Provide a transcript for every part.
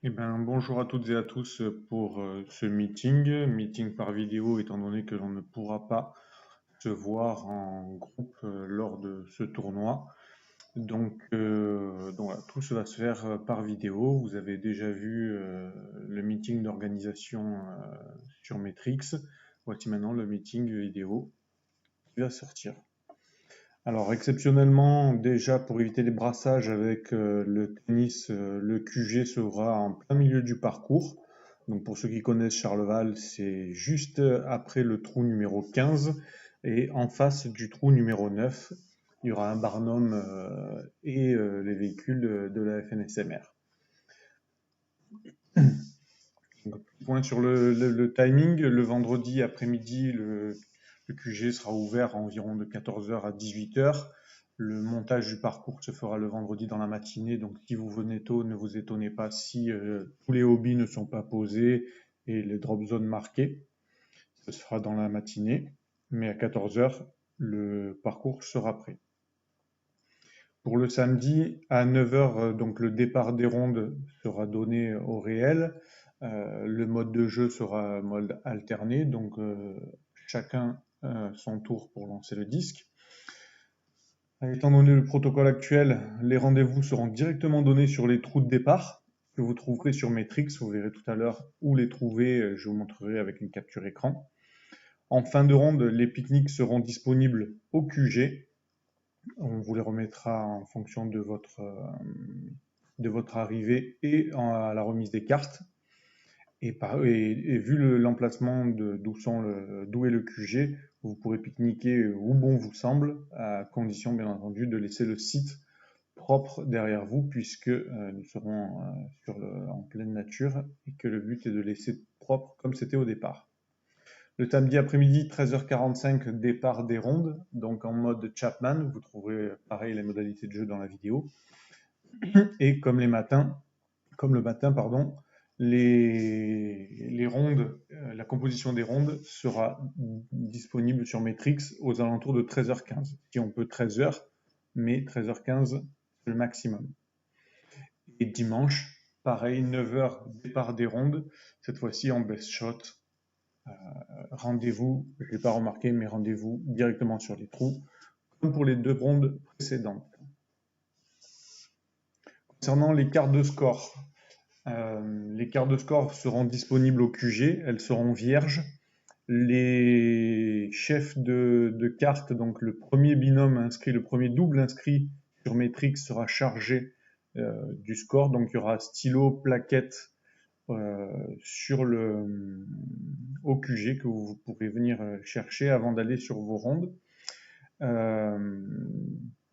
Bonjour à toutes et à tous pour ce meeting par vidéo étant donné que l'on ne pourra pas se voir en groupe lors de ce tournoi. Donc voilà, tout cela va se faire par vidéo. Vous avez déjà vu le meeting d'organisation sur Matrix. Voici maintenant le meeting vidéo qui va sortir. Alors exceptionnellement, déjà pour éviter les brassages avec le tennis, le QG sera en plein milieu du parcours. Donc pour ceux qui connaissent Charleval, c'est juste après le trou numéro 15 et en face du trou numéro 9, il y aura un barnum et les véhicules de la FNSMR. Donc, point sur le timing, le vendredi après-midi, le QG sera ouvert à environ de 14h à 18h. Le montage du parcours se fera le vendredi dans la matinée, donc si vous venez tôt, ne vous étonnez pas si tous les hobbies ne sont pas posés et les drop zones marquées. Ce sera dans la matinée, mais à 14h, le parcours sera prêt. Pour le samedi, à 9h, donc le départ des rondes sera donné au réel. Le mode de jeu sera mode alterné, donc chacun son tour pour lancer le disque. Étant donné le protocole actuel, les rendez-vous seront directement donnés sur les trous de départ que vous trouverez sur Matrix. Vous verrez tout à l'heure où les trouver, je vous montrerai avec une capture écran. En fin de ronde, les pique-niques seront disponibles au QG. On vous les remettra en fonction de votre arrivée et à la remise des cartes. Et vu l'emplacement d'où est le QG, vous pourrez pique-niquer où bon vous semble, à condition bien entendu de laisser le site propre derrière vous, puisque nous serons en pleine nature et que le but est de laisser propre comme c'était au départ. Le samedi après-midi, 13h45, départ des rondes, donc en mode Chapman. Vous trouverez pareil les modalités de jeu dans la vidéo. Et comme le matin, les rondes, la composition des rondes sera disponible sur Matrix aux alentours de 13h15. Si on peut 13h, mais 13h15 c'est le maximum. Et dimanche, pareil, 9h départ des rondes, cette fois-ci en best shot. Rendez-vous, je ne l'ai pas remarqué, mais rendez-vous directement sur les trous, comme pour les deux rondes précédentes. Concernant les cartes de score, les cartes de score seront disponibles au QG, elles seront vierges. Les chefs de cartes, donc le premier binôme inscrit, le premier double inscrit sur Matrix sera chargé du score. Donc il y aura stylo, plaquette au QG que vous pourrez venir chercher avant d'aller sur vos rondes.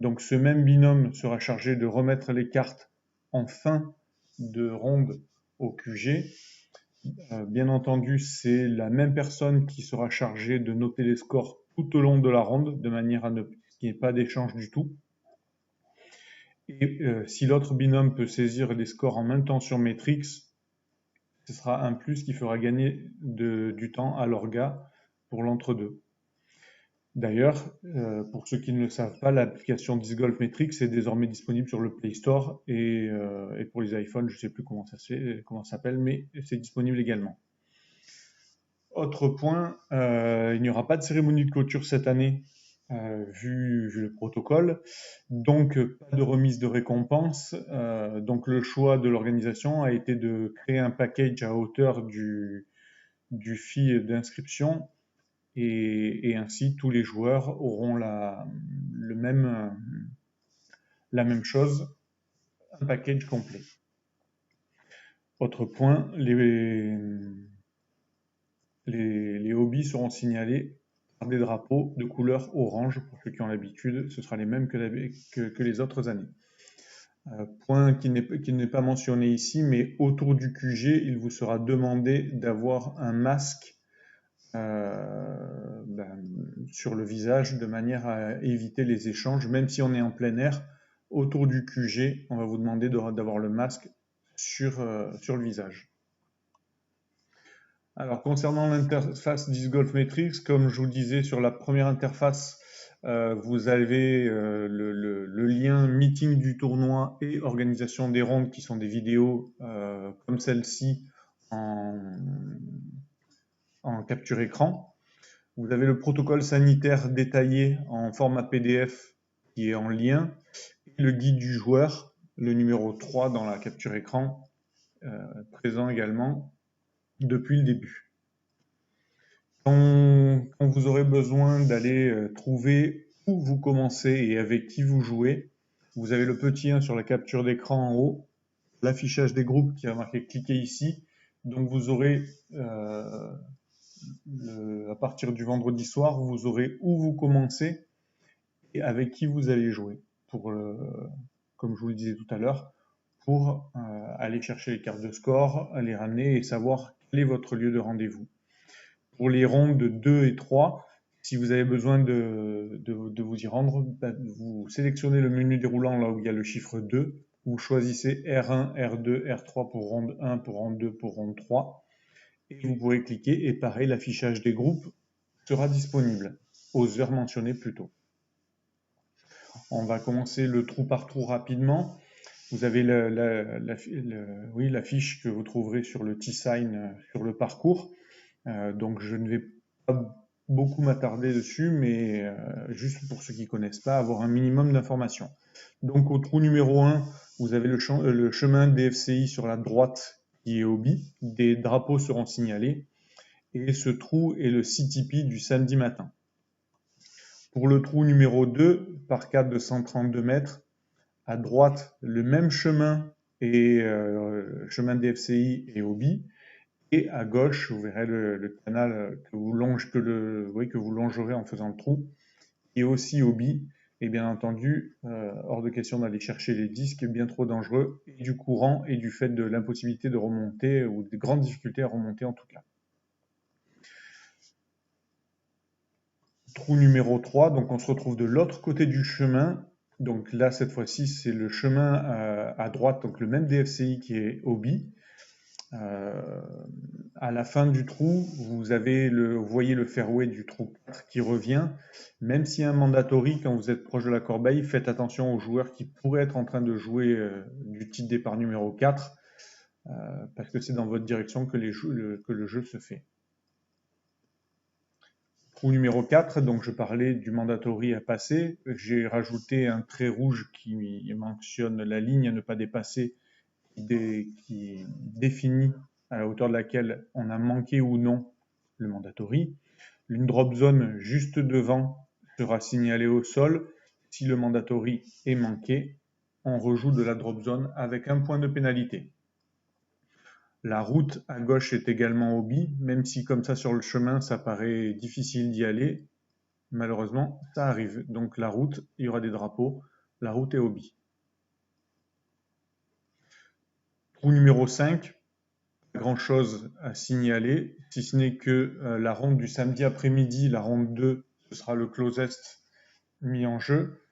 Donc ce même binôme sera chargé de remettre les cartes en fin de ronde au QG. Bien entendu, c'est la même personne qui sera chargée de noter les scores tout au long de la ronde, de manière à ne qu'il n'y ait pas d'échange du tout. Et si l'autre binôme peut saisir les scores en même temps sur Matrix, ce sera un plus qui fera gagner du temps à l'orga pour l'entre-deux. D'ailleurs, pour ceux qui ne le savent pas, l'application Disc Golf Matrix est désormais disponible sur le Play Store et pour les iPhones, je ne sais plus comment ça s'appelle, mais c'est disponible également. Autre point, il n'y aura pas de cérémonie de clôture cette année, vu le protocole, donc pas de remise de récompense. Donc le choix de l'organisation a été de créer un package à hauteur du fee d'inscription et ainsi tous les joueurs auront la même chose, un package complet. Autre point, les hobbies seront signalés par des drapeaux de couleur orange, pour ceux qui ont l'habitude, ce sera les mêmes que les autres années. Point qui n'est pas mentionné ici, mais autour du QG, il vous sera demandé d'avoir un masque sur le visage de manière à éviter les échanges, même si on est en plein air, autour du QG, on va vous demander d'avoir le masque sur le visage. Alors concernant l'interface Disc Golf Matrix, comme je vous le disais sur la première interface, Vous avez le lien meeting du tournoi et organisation des rondes qui sont des vidéos comme celle-ci en capture écran. Vous avez le protocole sanitaire détaillé en format PDF qui est en lien, et le guide du joueur, le numéro 3 dans la capture écran, présent également depuis le début. Quand vous aurez besoin d'aller trouver où vous commencez et avec qui vous jouez, vous avez le petit 1 sur la capture d'écran en haut, l'affichage des groupes qui va marquer cliquez ici. Donc vous aurez à partir du vendredi soir, vous aurez où vous commencez et avec qui vous allez jouer, comme je vous le disais tout à l'heure, pour aller chercher les cartes de score, les ramener et savoir quel est votre lieu de rendez-vous. Pour les rondes 2 et 3, si vous avez besoin de vous y rendre, vous sélectionnez le menu déroulant là où il y a le chiffre 2, vous choisissez R1, R2, R3 pour ronde 1, pour ronde 2, pour ronde 3, et vous pourrez cliquer et pareil, l'affichage des groupes sera disponible aux heures mentionnées plus tôt. On va commencer le trou par trou rapidement. Vous avez l'affiche que vous trouverez sur le T-Sign sur le parcours. Donc je ne vais pas beaucoup m'attarder dessus, mais juste pour ceux qui ne connaissent pas, avoir un minimum d'informations. Donc au trou numéro 1, vous avez le chemin DFCI sur la droite qui est hobby. Des drapeaux seront signalés. Et ce trou est le CTP du samedi matin. Pour le trou numéro 2, par 4 de 132 mètres, à droite, le même chemin et chemin DFCI et hobby. Et à gauche, vous verrez le canal que vous longerez en faisant le trou, et aussi hobby. Et bien entendu, hors de question d'aller chercher les disques, bien trop dangereux, et du courant et du fait de l'impossibilité de remonter, ou de grandes difficultés à remonter en tout cas. Trou numéro 3, donc on se retrouve de l'autre côté du chemin. Donc là, cette fois-ci, c'est le chemin à droite, donc le même DFCI qui est hobby. À la fin du trou, vous voyez le fairway du trou 4 qui revient. Même s'il y a un mandatory quand vous êtes proche de la corbeille, faites attention aux joueurs qui pourraient être en train de jouer du tee de départ numéro 4, parce que c'est dans votre direction que le jeu se fait. Trou numéro 4, donc je parlais du mandatory à passer. J'ai rajouté un trait rouge qui mentionne la ligne à ne pas dépasser, qui définit à la hauteur de laquelle on a manqué ou non le mandatory. Une drop zone juste devant sera signalée au sol. Si le mandatory est manqué, on rejoue de la drop zone avec un point de pénalité. La route à gauche est également hobby, même si comme ça sur le chemin ça paraît difficile d'y aller. Malheureusement, ça arrive. Donc la route, il y aura des drapeaux. La route est hobby. Trou numéro 5, pas grand chose à signaler, si ce n'est que la ronde du samedi après-midi, la ronde 2, ce sera le closest mis en jeu.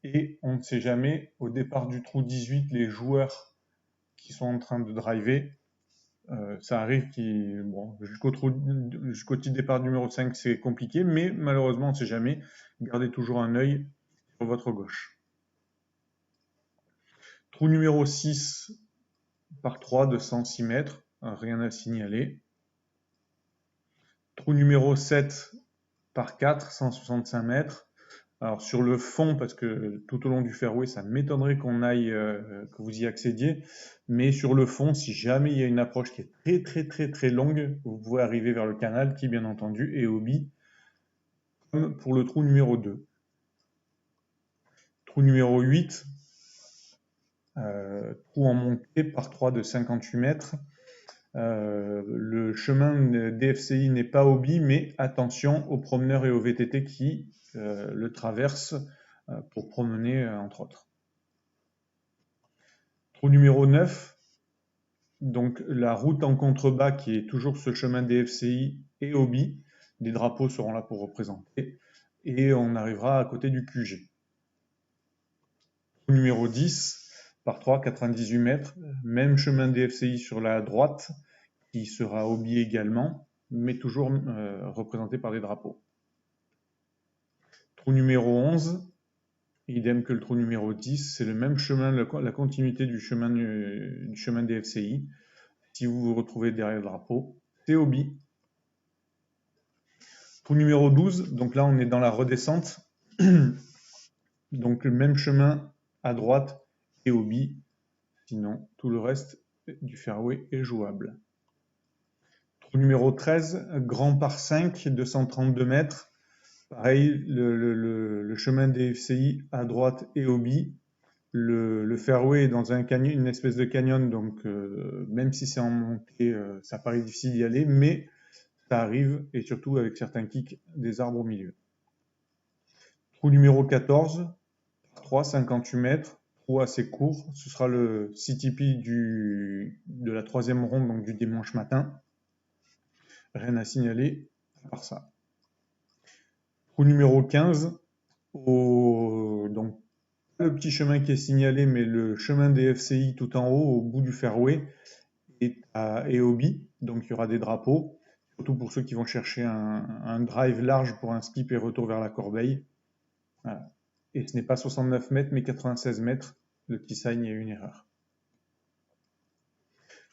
Et on ne sait jamais, au départ du trou 18, les joueurs qui sont en train de driver, ça arrive jusqu'au petit départ numéro 5, c'est compliqué, mais malheureusement, on ne sait jamais. Gardez toujours un œil sur votre gauche. Trou numéro 6, par 3 de 106 mètres, rien à signaler. Trou numéro 7, par 4, 165 mètres. Alors sur le fond, parce que tout au long du fairway, ça m'étonnerait que vous y accédiez, mais sur le fond, si jamais il y a une approche qui est très longue, vous pouvez arriver vers le canal qui, bien entendu, est hobby, comme pour le trou numéro 2. Trou numéro 8, trou en montée par 3 de 58 mètres. Le chemin DFCI n'est pas hobby, mais attention aux promeneurs et aux VTT qui le traversent pour promener, entre autres. Trou numéro 9, donc la route en contrebas qui est toujours ce chemin DFCI et hobby. Les drapeaux seront là pour représenter. Et on arrivera à côté du QG. Trou numéro 10, par 3, 98 mètres. Même chemin DFCI sur la droite, qui sera hobby également, mais toujours représenté par des drapeaux. Trou numéro 11, idem que le trou numéro 10, c'est le même chemin, la continuité du chemin des FCI. Si vous vous retrouvez derrière le drapeau, c'est Obi. Trou numéro 12, donc là on est dans la redescente. Donc le même chemin à droite et Obi. Sinon, tout le reste du fairway est jouable. Trou numéro 13, grand par 5, 232 mètres. Pareil, le chemin des FCI à droite et Obi. Le fairway est dans un canyon, une espèce de canyon, donc même si c'est en montée, ça paraît difficile d'y aller, mais ça arrive, et surtout avec certains kicks, des arbres au milieu. Trou numéro 14, 3, 58 mètres, trou assez court, ce sera le CTP de la troisième ronde, donc du dimanche matin. Rien à signaler à part ça. Trou numéro 15, donc le petit chemin qui est signalé, mais le chemin des FCI tout en haut, au bout du fairway, et Obi, donc il y aura des drapeaux, surtout pour ceux qui vont chercher un drive large pour un skip et retour vers la corbeille. Voilà. Et ce n'est pas 69 mètres, mais 96 mètres. Le petit sign, il y a une erreur.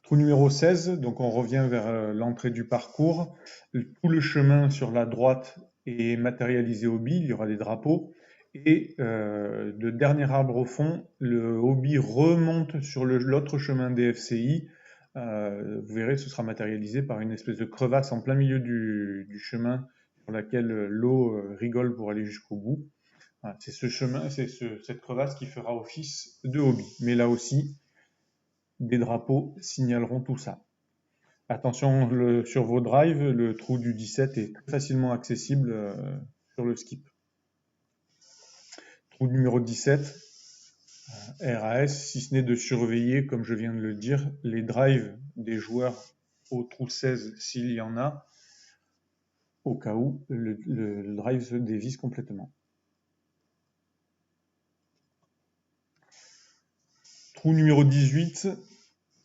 Trou numéro 16, donc on revient vers l'entrée du parcours. Tout le chemin sur la droite est matérialisé Obi, il y aura des drapeaux. Et le dernier arbre au fond, le Obi remonte sur l'autre chemin des FCI. Vous verrez, ce sera matérialisé par une espèce de crevasse en plein milieu du chemin sur laquelle l'eau rigole pour aller jusqu'au bout. Voilà, c'est ce chemin, c'est cette crevasse qui fera office de Obi. Mais là aussi, des drapeaux signaleront tout ça. Attention sur vos drives, le trou du 17 est très facilement accessible sur le skip. Trou numéro 17, RAS, si ce n'est de surveiller, comme je viens de le dire, les drives des joueurs au trou 16 s'il y en a, au cas où le drive se dévisse complètement. Trou numéro 18,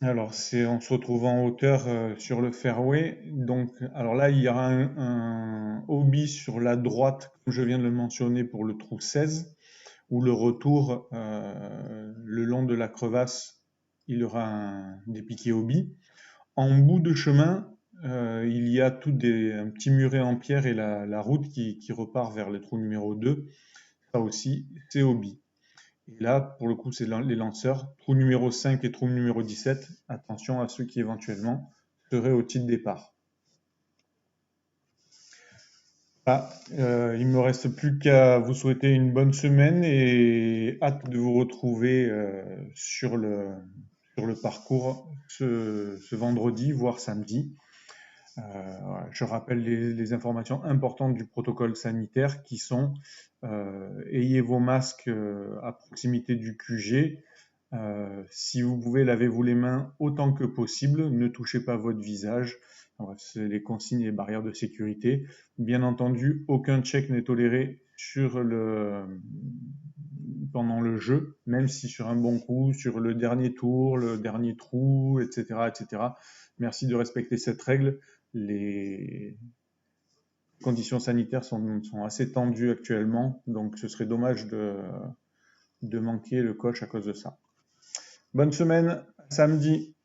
alors on se retrouve en hauteur sur le fairway. Donc, alors là, il y aura un Obi sur la droite, comme je viens de le mentionner, pour le trou 16, où le retour le long de la crevasse, il y aura des piquets Obi. En bout de chemin, il y a un petit muret en pierre et la route qui repart vers le trou numéro 2. Ça aussi, c'est Obi. Et là, pour le coup, c'est les lanceurs. Trou numéro 5 et trou numéro 17. Attention à ceux qui éventuellement seraient au titre départ. Il ne me reste plus qu'à vous souhaiter une bonne semaine et hâte de vous retrouver sur le parcours ce vendredi, voire samedi. Je rappelle les informations importantes du protocole sanitaire qui sont ayez vos masques à proximité du QG. Si vous pouvez, lavez-vous les mains autant que possible. Ne touchez pas votre visage. C'est les consignes et les barrières de sécurité. Bien entendu, aucun check n'est toléré pendant le jeu, même si sur un bon coup, sur le dernier tour, le dernier trou, etc., etc. Merci de respecter cette règle. Les conditions sanitaires sont assez tendues actuellement, donc ce serait dommage de manquer le coach à cause de ça. Bonne semaine, samedi.